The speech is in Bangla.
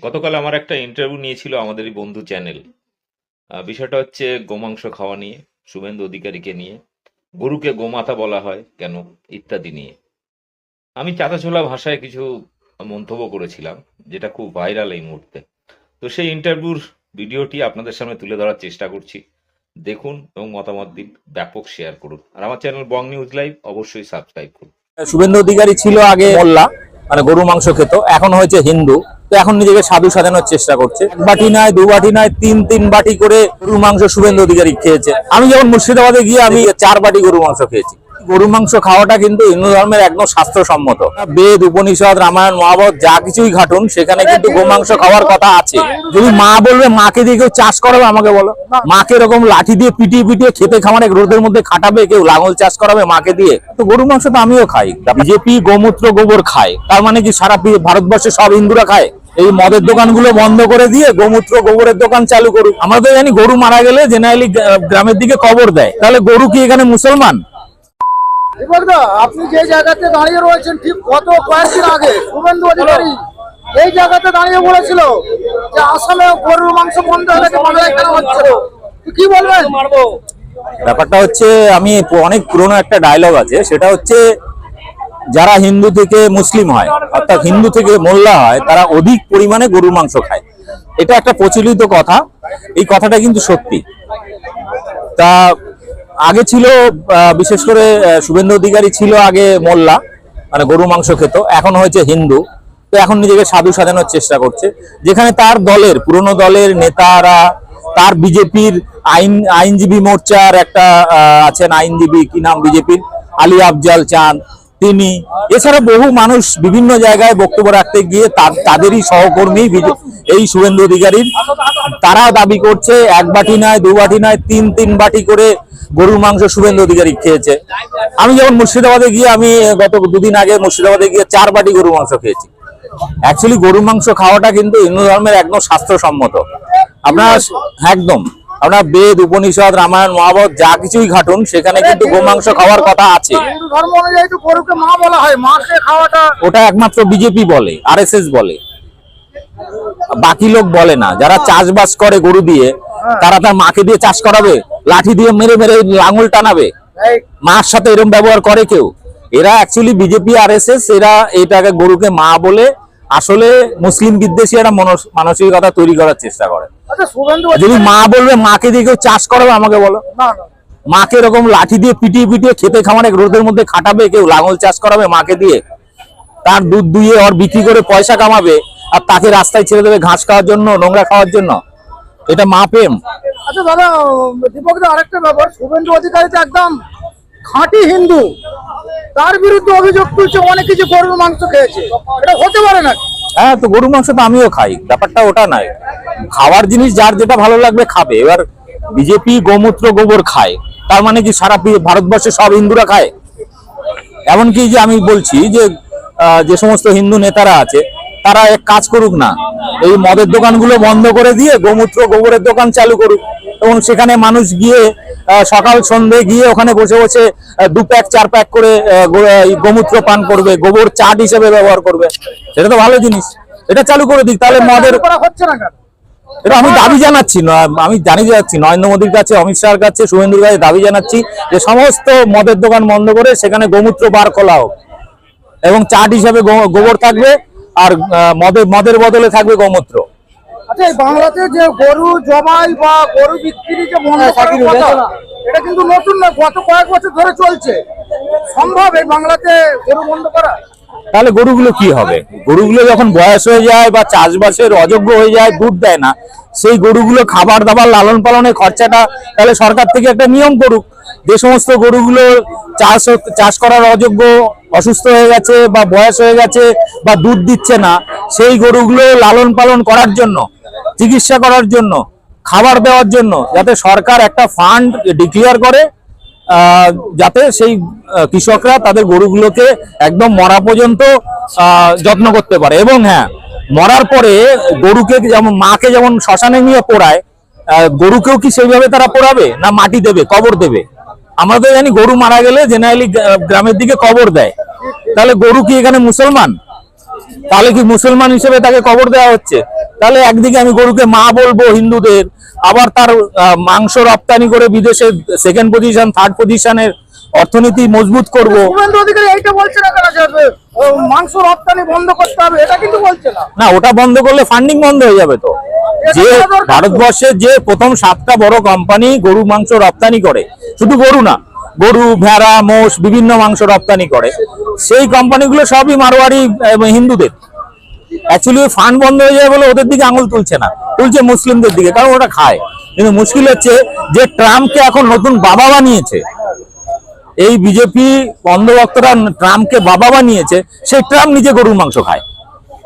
গতকাল আমার একটা ইন্টারভিউ নিয়েছিল আমাদের এই বন্ধু চ্যানেল। বিষয়টা হচ্ছে গোমাংস খাওয়া নিয়ে, শুভেন্দু অধিকারীকে নিয়ে, গরুকে গোমাতা বলা হয় কেন, ইত্যাদি নিয়ে। আমি চাতাছোলা ভাষায় কিছু মন্তব্য করেছিলাম, যেটা খুব ভাইরাল এই মুহূর্তে। তো সেই ইন্টারভিউর ভিডিওটি আপনাদের সামনে তুলে ধরার চেষ্টা করছি। দেখুন এবং মতামত দিন, ব্যাপক শেয়ার করুন, আর আমার চ্যানেল বং নিউজ লাইভ অবশ্যই সাবস্ক্রাইব করুন। শুভেন্দু অধিকারী ছিল আগে মোল্লা, মানে গরু মাংস খেত, এখন হয়েছে হিন্দু। তো এখন নিজেকে সাধু সাজানোর চেষ্টা করছে। এক বাটি নয়, দু বাটি নয়, তিন বাটি করে গরু মাংস শুভেন্দু অধিকারী খেয়েছে। আমি যখন মুর্শিদাবাদে গিয়ে আমি 4 বাটি গরু মাংস খেয়েছি। গরু মাংস খাওয়াটা কিন্তু হিন্দু ধর্মের একদম স্বাস্থ্যসম্মত। বেদ, উপনিষদ, রামায়ণ, মহাভারত যা কিছুই ঘাটুন, সেখানে কিন্তু গো মাংস খাওয়ার কথা আছে। যদি মা বলবে মাকে দিয়ে কেউ চাষ করাবে, আমাকে বলো, মাকে এরকম লাঠি দিয়ে পিটিয়ে পিটিয়ে খেতে খামারে রোদের মধ্যে খাটাবে, কেউ লাঙল চাষ করাবে মাকে দিয়ে? তো গরু মাংস তো আমিও খাই। বিজেপি গোমূত্র গোবর খায়, তার মানে কি সারা ভারতবর্ষে সব হিন্দুরা খায়? এই মদের দোকানগুলো বন্ধ করে দিয়ে গোমূত্র গোবরের দোকান চালু করুক। আমরা তো জানি গরু মারা গেলে জেনারেলি গ্রামের দিকে কবর দেয়, তাহলে গরু কি এখানে মুসলমান? আপনি যে জায়গাতে দাঁড়িয়ে রয়েছেন, ঠিক কয়েকদিন আগে শুভেন্দু অধিকারী এই জায়গাতে দাঁড়িয়ে বলেছিল যে আসামে গরুর মাংস বন্ধ হলে বাংলায় কেন হচ্ছে, কি বলবেন? ব্যাপারটা হচ্ছে, আমি অনেক পুরনো একটা ডায়লগ আছে, সেটা হচ্ছে যারা হিন্দু থেকে মুসলিম হয়, অর্থাৎ হিন্দু থেকে মোল্লা হয়, তারা অধিক পরিমাণে গরুর মাংস খায়। এটা একটা প্রচলিত কথা, এই কথাটা কিন্তু সত্যি। তা আগে ছিল, বিশেষ করে শুভেন্দু অধিকারী ছিল আগে মোল্লা, মানে গরু মাংস খেত, এখন হয়েছে হিন্দু। তো এখন নিজেকে সাধু সাজানোর চেষ্টা করছে, যেখানে তার দলের পুরনো দলের নেতারা, তার বিজেপির আইনজীবী মোর্চার একটা আছেন আইনজীবী, কি নাম বিজেপির, আলী আফজাল চাঁদ, তিনি, এছাড়া বহু মানুষ বিভিন্ন জায়গায় বক্তব্য রাখতে গিয়ে তাদেরই সহকর্মী এই শুভেন্দু অধিকারীর, তারা দাবি করছে এক বাটি নয়, দু বাটি নয়, তিন বাটি করে গরুর মাংস শুভেন্দু অধিকারী খেয়েছে। আমি যখন মুর্শিদাবাদে গিয়ে আমি গত 2 দিন আগে মুর্শিদাবাদে গিয়ে 4 বাটি গরুর মাংস খেয়েছি। অ্যাকচুয়ালি গরুর মাংস খাওয়াটা কিন্তু হিন্দু ধর্মের একদম স্বাস্থ্যসম্মত। আপনার একদম, আপনার বেদ, উপনিষদ, রামায়ণ, মহাভারত যা কিছুই ঘাটুন, সেখানে কিন্তু গোমাংস খাওয়ার কথা আছে। হিন্দু ধর্ম অনুযায়ী তো গরুকে মা বলা হয়, মাকে খাওয়াটা ওটা একমাত্র বিজেপি বলে, আরএসএস বলে, বাকি লোক বলে না। যারা চাষবাস করে গরু দিয়ে, তারা তার মাকে দিয়ে চাষ করাবে? লাঠি দিয়ে মেরে মেরে লাঙল টানাবে? মার সাথে এরকম ব্যবহার করে কেউ? এরা অ্যাকচুয়ালি বিজেপি আরএসএস, এরা এটাকে গরুকে মা বলে আসলে মুসলিম বিদ্বেষী একটা মানসিকতা তৈরি করার চেষ্টা করে। যদি মা বলবে মাকে দিয়ে কেউ চাষ করাবে, আমাকে বলো, মাকে এরকম লাঠি দিয়ে পিটিয়ে পিটিয়ে খেতে খামারে রোদের মধ্যে খাটাবে, কেউ লাঙল চাষ করাবে মাকে দিয়ে? তার দুধ দুইয়ে ওর বিক্রি করে পয়সা কামাবে, আর তাকে রাস্তায় ছেড়ে দেবে ঘাস খাওয়ার জন্য, নোংরা খাওয়ার জন্য? এটা মা প্রেম? আচ্ছা দাদা, দীপক দা, আরেকটা ব্যাপার, শুভেন্দু অধিকারী তো একদম খাঁটি হিন্দু, তার বিরুদ্ধে অভিযোগ তুলছে অনেক কিছু গরুর মাংস খেয়েছে, এটা হতে পারে না? হ্যাঁ, তো গরুর মাংস তো আমিও খাই, ব্যাপারটা ওটা নয়। খাওয়ার জিনিস যার যেটা ভালো লাগবে খাবে। এবার বিজেপি গোমূত্র গোবর খায়, তার মানে কি সারা ভারতবর্ষে সব হিন্দুরা খায়? এমনকি যে আমি বলছি যে সমস্ত হিন্দু নেতারা আছে, তারা এক কাজ করুক না, এই মদের দোকানগুলো বন্ধ করে দিয়ে গোমূত্র গোবরের দোকান চালু করুক, এবং সেখানে মানুষ গিয়ে সকাল সন্ধ্যে গিয়ে ওখানে বসে বসে 2 প্যাক 4 প্যাক করে গোমূত্র পান করবে, গোবর চাট হিসেবে ব্যবহার করবে। সেটা তো ভালো জিনিস, এটা চালু করে দিক। তাহলে মদের হচ্ছে না কেন? এটা আমি দাবি জানাচ্ছি, আমি জানিয়ে যাচ্ছি নরেন্দ্র মোদীর কাছে, অমিত শাহর কাছে, শুভেন্দুর কাছে দাবি জানাচ্ছি যে সমস্ত মদের দোকান বন্ধ করে সেখানে গোমূত্র বার খোলা হোক, এবং চাট হিসাবে গোবর থাকবে, আর মদের বদলে থাকবে গোমূত্র। আচ্ছা, এই বাংলাতে যে গরু জবাই বা গরু বিক্রি যে বন্ধ করার কথা, এটা কিন্তু নতুন না, গত কয়েক বছর ধরে চলছে। সম্ভব এই বাংলাতে গরু বন্ধ করা? তাহলে গরুগুলো কি হবে? গরুগুলো যখন বয়স হয়ে যায় বা চাষবাসের অযোগ্য হয়ে যায়, দুধ দেয় না, সেই গরুগুলো খাবার দাবার লালন পালনের খরচাটা তাহলে সরকার থেকে একটা নিয়ম করুক। যে সমস্ত গরুগুলো চাষ করার অযোগ্য, অসুস্থ হয়ে গেছে বা বয়স হয়ে গেছে বা দুধ দিচ্ছে না, সেই গরুগুলো লালন পালন করার জন্য, চিকিৎসা করার জন্য, খাবার দেওয়ার জন্য যাতে সরকার একটা ফান্ড ডিক্লেয়ার করে, যাতে সেই কৃষকরা তাদের গরুগুলোকে একদম মরা পর্যন্ত যত্ন করতে পারে। এবং হ্যাঁ, মরার পরে গরুকে যেমন মাকে যেমন শ্মশানে নিয়ে পোড়ায়, গরুকেও কি সেইভাবে তারা পোড়াবে, না মাটি দেবে, কবর দেবে? আমরা তো জানি গরু মারা গেলে জেনারেলি গ্রামের দিকে কবর দেয়, তাহলে গরু কি এখানে মুসলমান? তাহলে কি মুসলমান হিসেবে তাকে কবর দেওয়া হচ্ছে? তাহলে একদিকে আমি গরুকে মা বলবো হিন্দুদের, আবার তার মাংস রপ্তানি করে বিদেশে সেকেন্ড পজিশন থার্ড পজিশনের অর্থনীতি মজবুত করব। শুভেন্দু অধিকারী এইটা বলছে না কেন যে মাংস রপ্তানি বন্ধ করতে হবে, এটা কিন্তু বলছে না। না, ওটা বন্ধ করলে ফান্ডিং বন্ধ হয়ে যাবে তো। যে ভারতবর্ষের যে প্রথম 7টা বড় কোম্পানি গরু মাংস রপ্তানি করে, শুধু গরু না, গরু, ভেড়া, মোষ বিভিন্ন মাংস রপ্তানি করে, সেই কোম্পানিগুলো সবই মারোয়ারি এবং হিন্দুদের। অ্যাকচুয়ালি ফান্ড বন্ধ হয়ে যায় বলে ওদের দিকে আঙুল তুলছে না, তুলছে মুসলিমদের দিকে, কারণ ওটা খায়। কিন্তু মুশকিল হচ্ছে যে ট্রাম্পকে এখন নতুন বাবা বানিয়েছে, এই বিজেপি বন্ধভক্তরা ট্রাম্পকে বাবা বানিয়েছে, সেই ট্রাম্প নিজে গরুর মাংস খায়।